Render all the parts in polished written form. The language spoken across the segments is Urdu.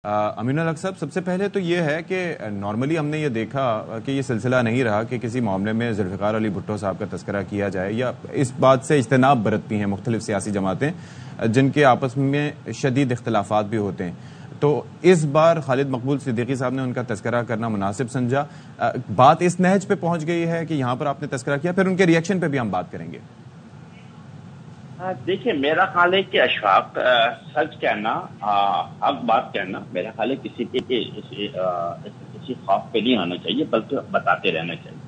امین الحق صاحب، سب سے پہلے تو یہ ہے کہ نارملی ہم نے یہ دیکھا کہ یہ سلسلہ نہیں رہا کہ کسی معاملے میں ذوالفقار علی بھٹو صاحب کا تذکرہ کیا جائے یا اس بات سے اجتناب برتتی ہیں مختلف سیاسی جماعتیں جن کے آپس میں شدید اختلافات بھی ہوتے ہیں. تو اس بار خالد مقبول صدیقی صاحب نے ان کا تذکرہ کرنا مناسب سمجھا. بات اس نہج پہ پہنچ گئی ہے کہ یہاں پر آپ نے تذکرہ کیا، پھر ان کے ریئیکشن پہ بھی ہم بات کریں گے. دیکھیے، میرا خیال ہے کہ اشفاق سچ کہنا، حق بات کہنا، میرا خیال ہے کسی خوف پہ نہیں آنا چاہیے بلکہ بتاتے رہنا چاہیے.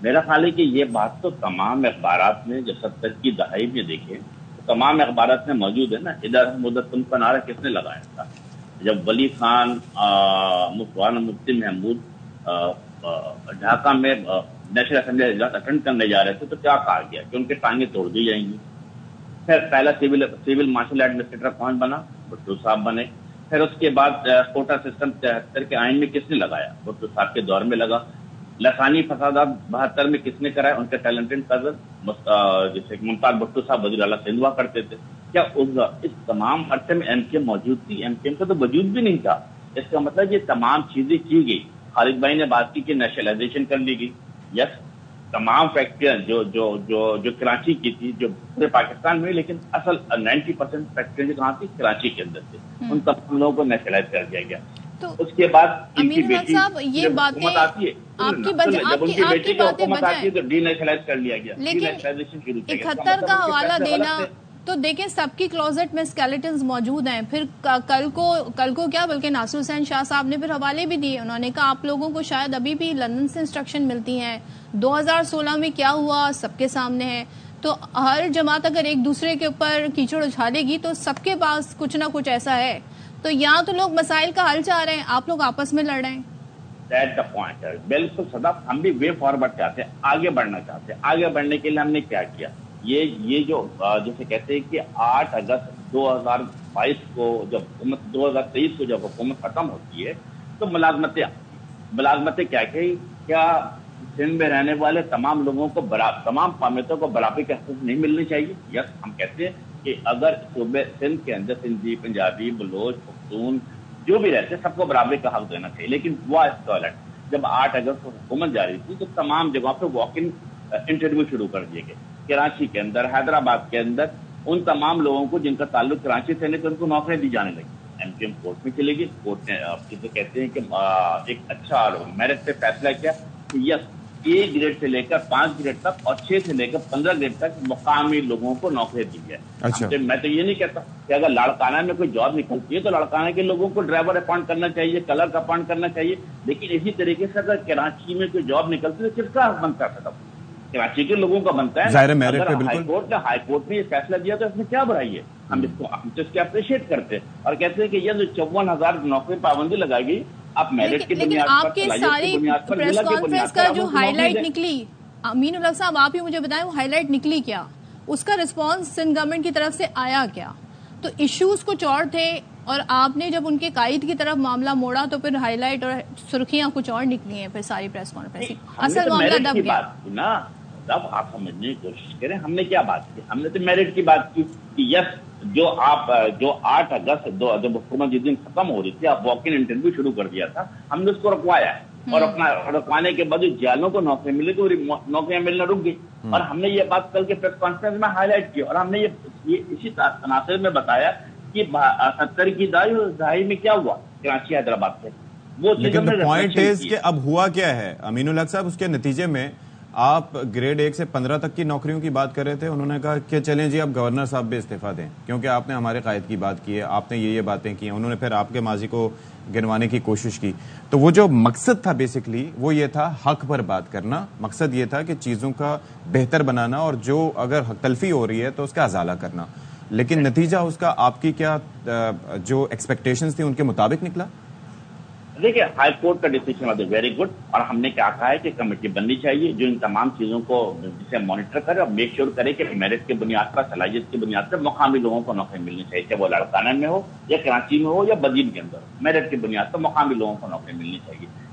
میرا خیال ہے کہ یہ بات تو تمام اخبارات میں جو 70 کی دہائی میں دیکھیں تمام اخبارات میں موجود ہے نا. ادھر مدت تم کا نعرہ کس نے لگایا تھا جب ولی خان مولانا مفتی محمود ڈھاکہ میں نیشنل اسمبلی اجلاس اٹینڈ کرنے جا رہے تھے تو کیا کہا گیا کہ ان کے ٹانگیں توڑ دی جائیں گی. پھر پہلا سول مارشل ایڈمنسٹریٹر کون بنا؟ بھٹو صاحب بنے. پھر اس کے بعد کوٹا سسٹم 73 کے آئین میں کس نے لگایا؟ بھٹو صاحب کے دور میں لگا. لسانی فسادات 72 میں کس نے کرایا؟ ان کے ٹیلنٹڈ کزن جیسے ممتاز بھٹو صاحب وزیر اعلیٰ سندھ ہوا کرتے تھے. کیا اس تمام عرصے میں ایم کیو موجود تھی؟ ایم کیو کا تو وجود بھی نہیں تھا. اس کا مطلب یہ تمام چیزیں کی گئی. خالد بھائی نے بات کی کہ نیشنلائزیشن کر لی گئی. یس، تمام فیکٹریاں جو کراچی کی تھی، جو پورے پاکستان میں، لیکن اصل 90% فیکٹریاں جو کہاں تھی کراچی کے اندر تھے، ان تمام لوگوں کو نیشنلائز کر دیا گیا. اس کے بعد امین الحق صاحب، یہ باتیں آپ کی باتیں بجائیں تو ڈی نیشنلائز کر لیا گیا، لیکن 71 کا حوالہ دینا تو دیکھیں سب کی کلوزٹ میں اسکیلیٹنز موجود ہیں. پھر کل کو کیا بلکہ ناصر حسین شاہ صاحب نے پھر حوالے بھی دیے. انہوں نے کہا آپ لوگوں کو شاید ابھی بھی لندن سے انسٹرکشن ملتی ہیں. 2016 میں کیا ہوا سب کے سامنے ہے. تو ہر جماعت اگر ایک دوسرے کے اوپر کیچڑ اچھالے گی تو سب کے پاس کچھ نہ کچھ ایسا ہے. تو یہاں تو لوگ مسائل کا حل چاہ رہے ہیں، آپ لوگ آپس میں لڑ رہے ہیں. دیٹ دا پوائنٹ ہے. بالکل صدف، ہم بھی وے فارورڈ چاہتے ہیں، آگے بڑھنا چاہتے ہیں. آگے بڑھنے کے لیے ہم نے کیا کیا؟ یہ جو جیسے کہتے ہیں کہ 8 اگست 2022 کو جب حکومت 2023 کو جب حکومت ختم ہوتی ہے تو ملازمتیں کیا سندھ میں رہنے والے تمام لوگوں کو تمام قومیتوں کو برابری کے حقوق نہیں ملنے چاہیے؟ یس، ہم کہتے ہیں کہ اگر صوبے سندھ کے اندر سندھی، پنجابی، بلوچ، پختون جو بھی رہتے سب کو برابری کا حق دینا چاہیے. لیکن وہ ٹوائلٹ جب 8 اگست کو حکومت جاری تھی تو تمام جگہوں پہ واک ان انٹرویو شروع کر دیے گئے. کراچی کے اندر، حیدرآباد کے اندر ان تمام لوگوں کو جن کا تعلق کراچی سے نہیں تو ان کو نوکریاں دی جانے لگی. ایم کیو ایم کورٹ میں چلے گی. کورٹ نے جسے کہتے ہیں کہ ایک اچھا اور میرٹ پہ فیصلہ کیا کہ یس، 1 گریڈ سے لے کر 5 گریڈ تک اور 6 سے لے کر 15 گریڈ تک مقامی لوگوں کو نوکریاں دی جائے. میں تو یہ نہیں کہتا کہ اگر لاڑکانہ میں کوئی جاب نکلتی ہے تو لاڑکانہ کے لوگوں کو ڈرائیور اپائنٹ کرنا چاہیے، کلرک اپائنٹ کرنا چاہیے. لیکن اسی طریقے سے اگر کراچی میں کوئی جاب نکلتی ہے تو کس کا بنتا ہے؟ کراچی کے لوگوں کا بنتا ہے. اگر ہائی کورٹ نے یہ فیصلہ دیا تو اس میں کیا برائی ہے؟ ہم تو اس کے اپریشیٹ کرتے ہیں اور کہتے ہیں کہ یہ جو 54,000 نوکری پابندی لگائی گئی آپ میرٹ کی بنیاد پر، آپ کے ساری پریس کانفرنس کا جو ہائی لائٹ نکلی، امین الحق صاحب آپ ہی مجھے بتائیں وہ ہائی لائٹ نکلی کیا؟ اس کا رسپانس سندھ گورنمنٹ کی طرف سے آیا کیا؟ تو ایشوز کچھ اور تھے اور آپ نے جب ان کے قائد کی طرف معاملہ موڑا تو پھر ہائی لائٹ اور سرخیاں کچھ اور نکلی ہیں. پھر ساری پریس کانفرنس اصل معاملہ دب گیا. اب آپ سمجھنے کی کوشش کریں ہم نے کیا بات کی. ہم نے تو میرٹ کی بات کی کہ یس، جو 8 اگست جب حکومت جس دن ختم ہو رہی تھی آپ واک ان انٹرویو شروع کر دیا تھا، ہم نے اس کو رکوایا ہے. اور رکوانے کے بعد جیلوں کو نوکری ملی تو نوکریاں ملنا رک گئی. اور ہم نے یہ بات کل کے پریس کانفرنس میں ہائی لائٹ کی اور ہم نے یہ اسی تناظر میں بتایا کہ 70 کی دہائی میں کیا ہوا کراچی حیدرآباد سے. وہ لیکن پوائنٹ از کہ اب ہوا کیا ہے امین الحق صاحب؟ اس کے نتیجے میں آپ گریڈ 1 سے 15 تک کی نوکریوں کی بات کر رہے تھے. انہوں نے کہا کہ چلیں جی اب گورنر صاحب بھی استعفیٰ دیں کیونکہ آپ نے ہمارے قائد کی بات کی ہے، آپ نے یہ باتیں کی ہیں. انہوں نے پھر آپ کے ماضی کو گنوانے کی کوشش کی. تو وہ جو مقصد تھا بیسکلی وہ یہ تھا حق پر بات کرنا. مقصد یہ تھا کہ چیزوں کا بہتر بنانا اور جو اگر حق تلفی ہو رہی ہے تو اس کا ازالہ کرنا. لیکن نتیجہ اس کا آپ کی کیا جو ایکسپیکٹیشنز تھیں ان کے مطابق نکلا؟ دیکھیے، ہائی کورٹ کا ڈیسیجن واز ویری گڈ اور ہم نے کیا کہا ہے کہ کمیٹی بننی چاہیے جو ان تمام چیزوں کو جسے مانیٹر کرے اور میک شیور کرے کہ میرٹ کی بنیاد پر، صلاحیت کی بنیاد پر مقامی لوگوں کو نوکری ملنی چاہیے، چاہے وہ لاڑکانہ میں ہو یا کراچی میں ہو یا بدین کے اندر. میرٹ کی بنیاد پر مقامی لوگوں کو نوکری ملنی چاہیے.